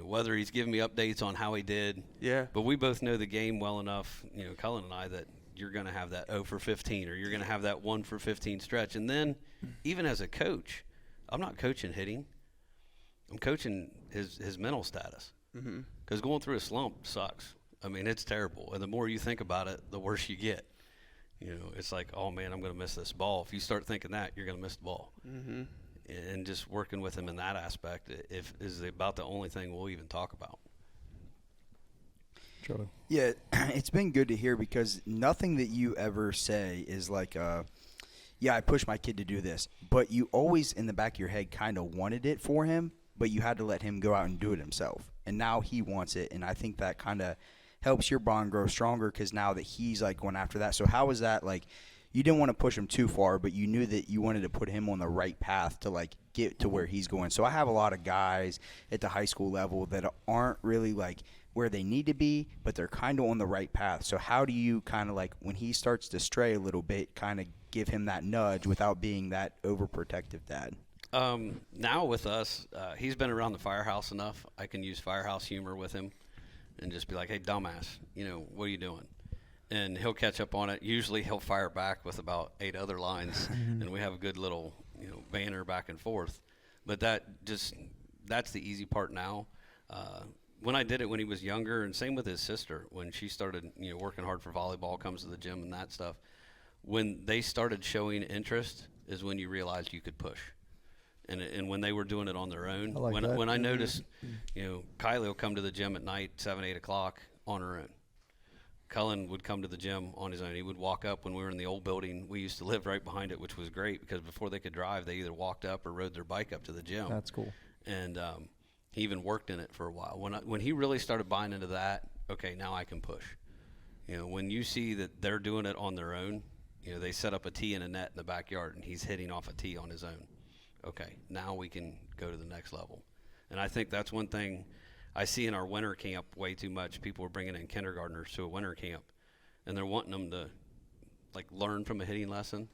Whether he's giving me updates on how he did. Yeah. But we both know the game well enough, Cullen and I, that you're going to have that 0 for 15 or you're going to have that 1 for 15 stretch. And then even as a coach, I'm not coaching hitting. I'm coaching his mental status. Because going through a slump sucks. I mean, it's terrible. And the more you think about it, the worse you get. It's like, oh, man, I'm going to miss this ball. If you start thinking that, you're going to miss the ball. And just working with him in that aspect is about the only thing we'll even talk about. Trevor. Yeah, it's been good to hear because nothing that you ever say is like, yeah, I pushed my kid to do this. But you always, in the back of your head, kind of wanted it for him, but you had to let him go out and do it himself. And now he wants it, and I think that kind of helps your bond grow stronger because now that he's, like, going after that. So how was that, like, you didn't want to push him too far, but you knew that you wanted to put him on the right path to, like, get to where he's going. So I have a lot of guys at the high school level that aren't really, like, where they need to be, but they're kind of on the right path. So how do you kind of, like, when he starts to stray a little bit, kind of give him that nudge without being that overprotective dad? Now with us, he's been around the firehouse enough. I can use firehouse humor with him and just be like, hey, dumbass, what are you doing? And he'll catch up on it. Usually he'll fire back with about 8 other lines, and we have a good little, banter back and forth. But that's the easy part now. When I did it when he was younger, and same with his sister, when she started, working hard for volleyball, comes to the gym and that stuff, when they started showing interest is when you realized you could push. And when they were doing it on their own, when I noticed, Kylie will come to the gym at night, 7, 8 o'clock on her own. Cullen would come to the gym on his own. He would walk up when we were in the old building. We used to live right behind it, which was great because before they could drive, they either walked up or rode their bike up to the gym. That's cool. And he even worked in it for a while. When he really started buying into that, okay, now I can push. When you see that they're doing it on their own, they set up a tee and a net in the backyard, and he's hitting off a tee on his own. Okay, now we can go to the next level. And I think that's one thing I see in our winter camp way too much. People are bringing in kindergartners to a winter camp, and they're wanting them to, like, learn from a hitting lesson,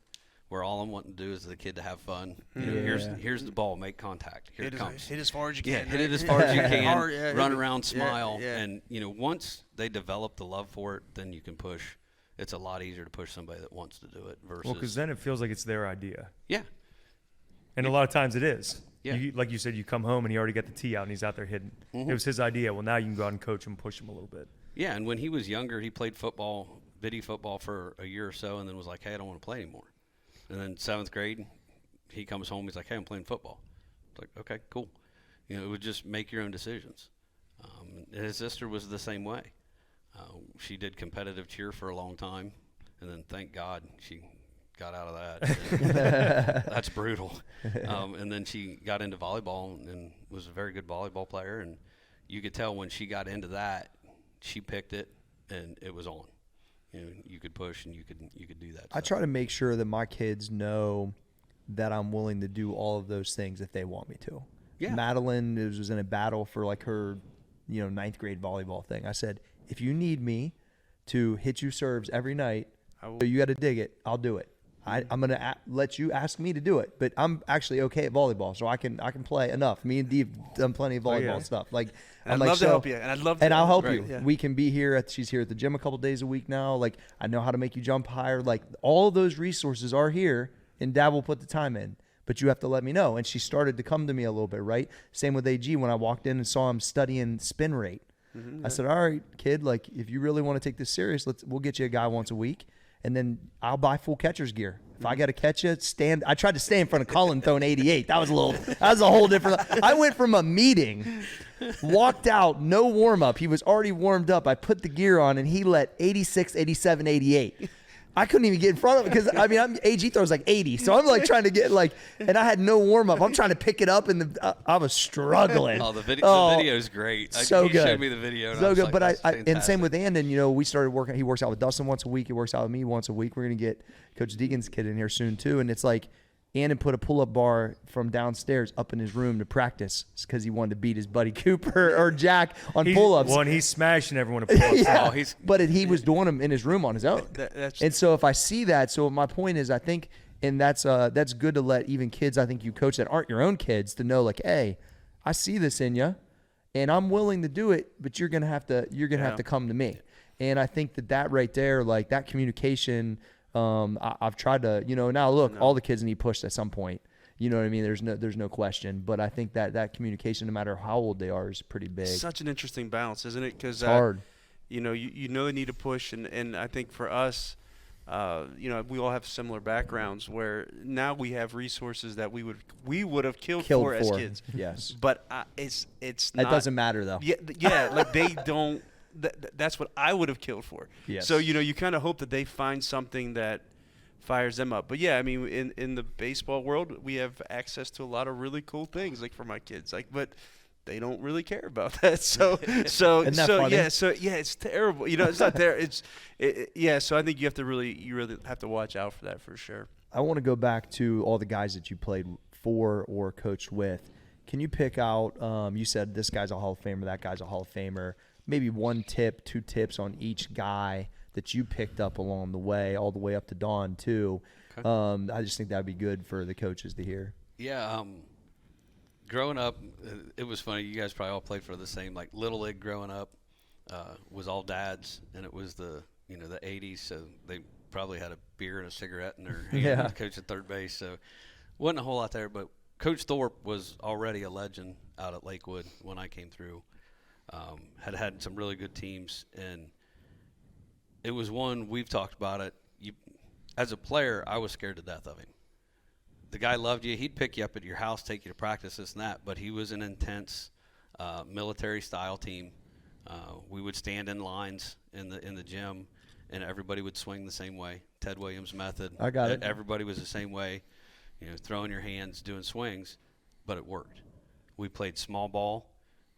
where all I'm wanting to do is the kid to have fun. Here's the ball, make contact. Here it comes. Hit as far as you Yeah, can. hit it as far as you can. Hard, run around, smile, yeah. and once they develop the love for it, then you can push. It's a lot easier to push somebody that wants to do it versus. Well, because then it feels like it's their idea. Yeah. And a lot of times it is. Yeah. Like you said, you come home and he already got the tee out and he's out there hitting. Mm-hmm. It was his idea. Well, now you can go out and coach him, push him a little bit. Yeah, and when he was younger, he played football, biddy football for a year or so, and then was like, hey, I don't want to play anymore. And then 7th grade, he comes home, he's like, hey, I'm playing football. It's like, okay, cool. It would just make your own decisions. And his sister was the same way. She did competitive cheer for a long time, and then thank God she got out of that. That's brutal. And then she got into volleyball and was a very good volleyball player. And you could tell when she got into that, she picked it and it was on. You could push and you could do that. I try to make sure that my kids know that I'm willing to do all of those things if they want me to. Yeah. Madeline was in a battle for like her, 9th grade volleyball thing. I said, if you need me to hit you serves every night, you got to dig it, I'll do it. I'm going to let you ask me to do it, but I'm actually okay at volleyball, so I can play enough. Me and Dee have done plenty of volleyball stuff. Like, I'd love to help you, and I'd love to. And I'll help right, you. Yeah. We can be here. She's here at the gym a couple days a week now. Like, I know how to make you jump higher. Like, all of those resources are here, and Dad will put the time in. But you have to let me know. And she started to come to me a little bit, right? Same with AG when I walked in and saw him studying spin rate. I said, all right, kid, like, if you really want to take this serious, we'll get you a guy once a week, and then I'll buy full catcher's gear. If I got to catch you, I tried to stay in front of Cullen throwing 88. That was a whole different. I went from a meeting, walked out, no warm up. He was already warmed up. I put the gear on, and he let 86, 87, 88. I couldn't even get in front of it because, AG throws like 80. So I'm like trying to get and I had no warm up. I'm trying to pick it up, and I was struggling. Oh, the video's great. So he good. showed me the video. And so I was good. like, but that's and same with Andon, we started working. He works out with Dustin once a week. He works out with me once a week. We're going to get Coach Deegan's kid in here soon too. And it's like, Andon put a pull-up bar from downstairs up in his room to practice because he wanted to beat his buddy Cooper or Jack on pull-ups. Well, and he's smashing everyone at pull-ups. Yeah, but he was doing them in his room on his own. And so if I see that, so my point is, I think, and that's good to let even kids, I think you coach that aren't your own kids, to know like, hey, I see this in you, and I'm willing to do it, but you're gonna have to come to me. And I think that right there, like that communication. I've tried to, now look, all the kids need pushed at some point. You know what I mean? There's no question. But I think that communication, no matter how old they are, is pretty big. Such an interesting balance, isn't it? Because it's hard. You they need to push, and I think for us, we all have similar backgrounds where now we have resources that we would have killed for as kids. Yes. But it's not. It doesn't matter though. Yeah, like they don't. that's what I would have killed for. Yes. So you kind of hope that they find something that fires them up. But yeah, I mean, in the baseball world, we have access to a lot of really cool things, like for my kids, but they don't really care about that. So Isn't that funny? yeah, it's terrible. It's not there. Yeah. So I think you really have to watch out for that for sure. I want to go back to all the guys that you played for or coached with. Can you pick out, you said this guy's a Hall of Famer, that guy's a Hall of Famer, maybe 1 tip, 2 tips on each guy that you picked up along the way, all the way up to Dawn too. Okay. I just think that'd be good for the coaches to hear. Yeah. Growing up, it was funny. You guys probably all played for the same, like Little League growing up was all dads, and it was the 80s, so they probably had a beer and a cigarette in their hand. Yeah. Coach at third base, so wasn't a whole lot there. But Coach Thorpe was already a legend out at Lakewood when I came through. Had some really good teams, and it was one, we've talked about it. As a player, I was scared to death of him. The guy loved you. He'd pick you up at your house, take you to practice, this and that. But he was an intense military-style team. We would stand in lines in the gym, and everybody would swing the same way. Ted Williams method. I got it. Everybody was the same way, throwing your hands, doing swings, but it worked. We played small ball,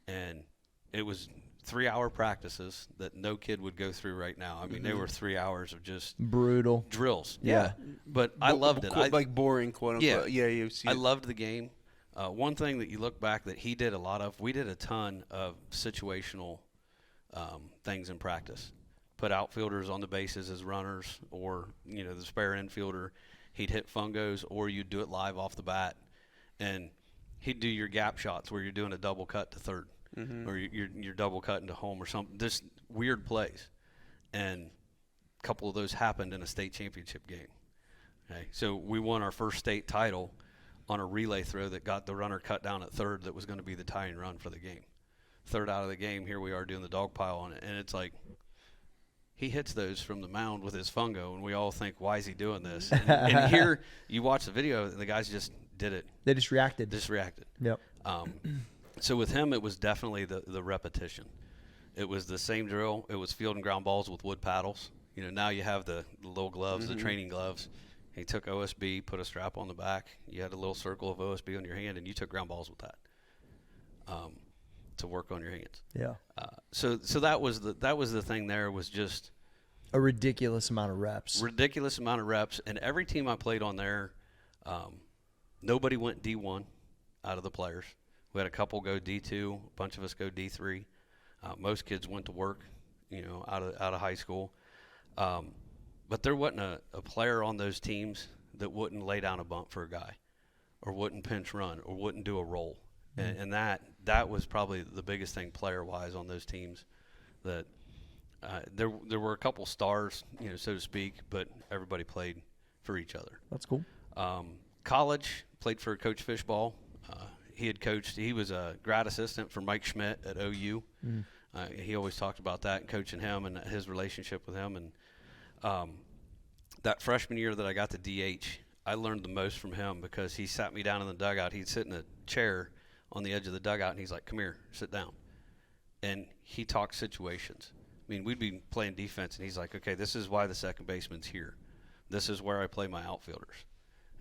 and it was 3-hour practices that no kid would go through right now. I mean, they were 3 hours of just brutal drills. Yeah. But I loved it. Like boring, quote unquote. Yeah. I loved the game. One thing that you look back that he did a lot of, we did a ton of situational things in practice. Put outfielders on the bases as runners, or the spare infielder. He'd hit fungos, or you'd do it live off the bat, and he'd do your gap shots where you're doing a double cut to third. Mm-hmm. Or you're double cutting to home or something. Just weird plays, and a couple of those happened in a state championship game. Okay, so we won our first state title on a relay throw that got the runner cut down at third. That was going to be the tying run for the game. Third out of the game, here we are doing the dog pile on it, and it's like he hits those from the mound with his fungo, and we all think, why is he doing this? And here you watch the video, and the guys just did it. They just reacted. Yep. So with him, it was definitely the repetition. It was the same drill. It was field and ground balls with wood paddles. Now you have the little gloves, the training gloves. He took OSB, put a strap on the back. You had a little circle of OSB on your hand, and you took ground balls with that to work on your hands. Yeah. So that was the thing. There was just a ridiculous amount of reps. And every team I played on there, nobody went D1 out of the players. We had a couple go D2, a bunch of us go D3. Most kids went to work, out of high school. But there wasn't a player on those teams that wouldn't lay down a bunt for a guy, or wouldn't pinch run, or wouldn't do a roll. Mm-hmm. And that was probably the biggest thing player-wise on those teams. That there were a couple stars, so to speak, but everybody played for each other. That's cool. College, played for Coach Fishball. He was a grad assistant for Mike Schmidt at OU. Mm. He always talked about that and coaching him and his relationship with him. And that freshman year that I got to DH, I learned the most from him because he sat me down in the dugout. He'd sit in a chair on the edge of the dugout, and he's like, come here, sit down. And he talked situations. I mean, we'd be playing defense, and he's like, okay, this is why the second baseman's here. This is where I play my outfielders.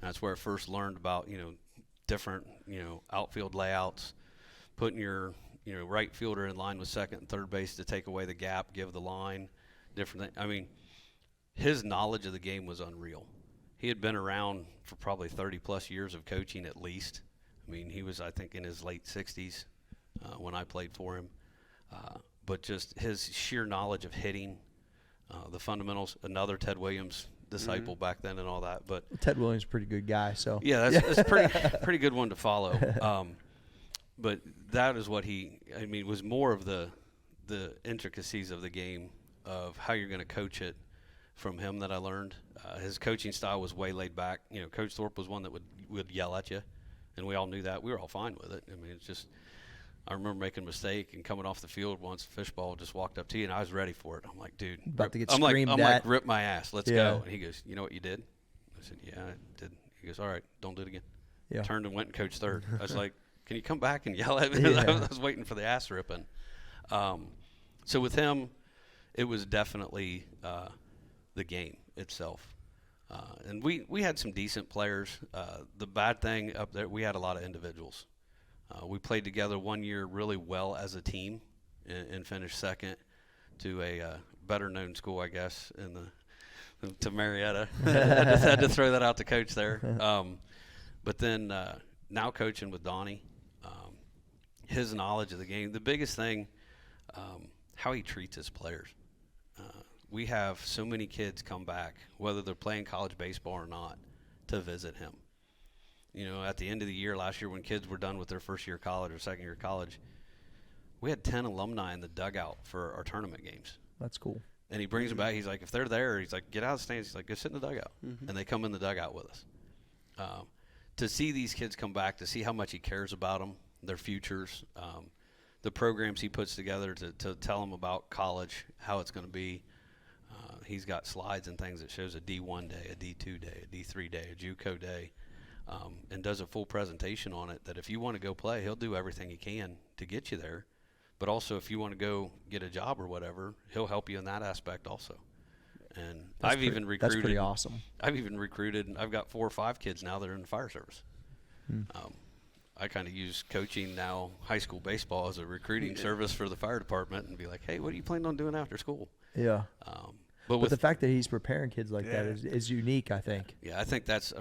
And that's where I first learned about, different, outfield layouts, putting your, right fielder in line with second and third base to take away the gap, give the line, different things. I mean, his knowledge of the game was unreal. He had been around for probably 30-plus years of coaching at least. I mean, he was, I think, in his late 60s when I played for him. But just his sheer knowledge of hitting, the fundamentals, another Ted Williams disciple back then and all that. But Ted Williams is a pretty good guy. So yeah, that's a pretty good one to follow. But that is what was more of the intricacies of the game, of how you're going to coach it from him that I learned. His coaching style was way laid back. Coach Thorpe was one that would yell at you, and we all knew that. We were all fine with it. I mean, it's just, I remember making a mistake and coming off the field once. Fishball just walked up to you, and I was ready for it. I'm like, dude, about to get I'm screamed like, at. rip my ass. Let's go. And he goes, you know what you did? I said, yeah, I did. He goes, all right, don't do it again. Yeah. Turned and went and coached third. I was like, can you come back and yell at me? Yeah. I was waiting for the ass ripping. So with him, it was definitely the game itself. And we had some decent players. The bad thing up there, we had a lot of individuals. We played together one year really well as a team and finished second to a better-known school, I guess, to Marietta. I just had to throw that out to coach there. But then now coaching with Donnie, his knowledge of the game, the biggest thing, how he treats his players. We have so many kids come back, whether they're playing college baseball or not, to visit him. You know, at the end of the year last year when kids were done with their first year of college or second year of college, we had 10 alumni in the dugout for our tournament games. That's cool. And he brings them back. He's like, if they're there, he's like, get out of the stands. He's like, go sit in the dugout. And they come in the dugout with us. To see these kids come back, to see how much he cares about them, their futures, the programs he puts together to tell them about college, how it's going to be. He's got slides and things that shows a D1 day, a D2 day, a D3 day, a JUCO day, and does a full presentation on it that if you want to go play, he'll do everything he can to get you there. But also if you want to go get a job or whatever, he'll help you in that aspect also. And I've even recruited. That's pretty awesome. I've even recruited, and I've got 4 or 5 kids now that are in the fire service. I kind of use coaching now, high school baseball, as a recruiting service for the fire department and be like, hey, what are you planning on doing after school? Yeah. But the fact that he's preparing kids like that is unique, I think. Yeah, I think that's,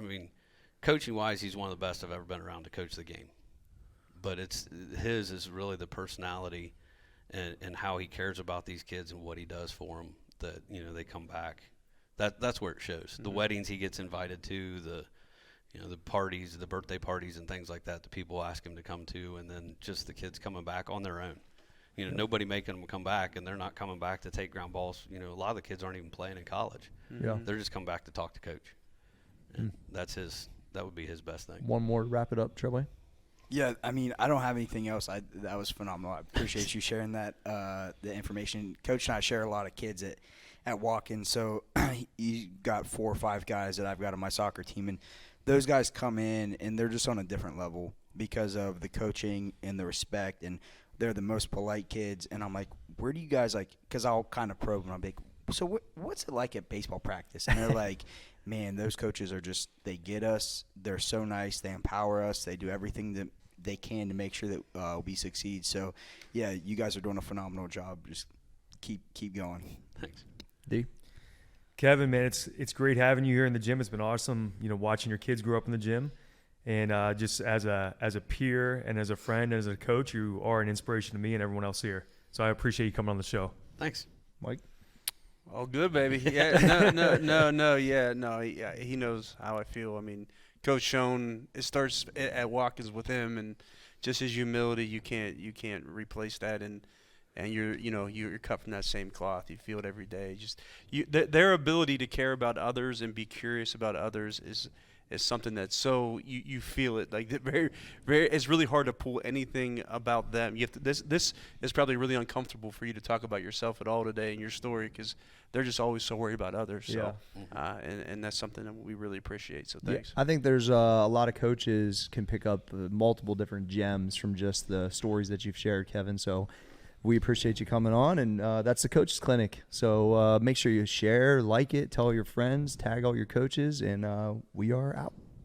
coaching-wise, he's one of the best I've ever been around to coach the game. But his is really the personality and how he cares about these kids and what he does for them that, they come back. That's where it shows. The weddings he gets invited to, the parties, the birthday parties and things like that people ask him to come to, and then just the kids coming back on their own. Nobody making them come back, and they're not coming back to take ground balls. A lot of the kids aren't even playing in college. Yeah. They're just coming back to talk to coach. And that would be his best thing. One more to wrap it up, Treblay. Yeah, I don't have anything else. That was phenomenal. I appreciate you sharing that, the information. Coach and I share a lot of kids at Watkins, so you got 4 or 5 guys that I've got on my soccer team, and those guys come in, and they're just on a different level because of the coaching and the respect, and they're the most polite kids. And I'm like, where do you guys because I'll kind of probe them. I'm like, so what's it like at baseball practice? And they're like, man, those coaches are they get us. They're so nice. They empower us. They do everything that they can to make sure that we succeed. So, yeah, you guys are doing a phenomenal job. Just keep going. Thanks. D? Kevin, man, it's great having you here in the gym. It's been awesome, watching your kids grow up in the gym. And just as a peer and as a friend and as a coach, you are an inspiration to me and everyone else here. So I appreciate you coming on the show. Thanks. Mike? All good, baby. Yeah, no. He knows how I feel. Coach Schoen, it starts at Watkins with him, and just his humility, you can't replace that. And you're cut from that same cloth. You feel it every day. Just their ability to care about others and be curious about others is something that's so you feel it like very, very. It's really hard to pull anything about them. You have to. This is probably really uncomfortable for you to talk about yourself at all today in your story because they're just always so worried about others. So, and that's something that we really appreciate. So thanks. Yeah, I think there's a lot of coaches can pick up multiple different gems from just the stories that you've shared, Kevin. So we appreciate you coming on, and that's the Coaches Clinic. So make sure you share, like it, tell your friends, tag all your coaches, and we are out.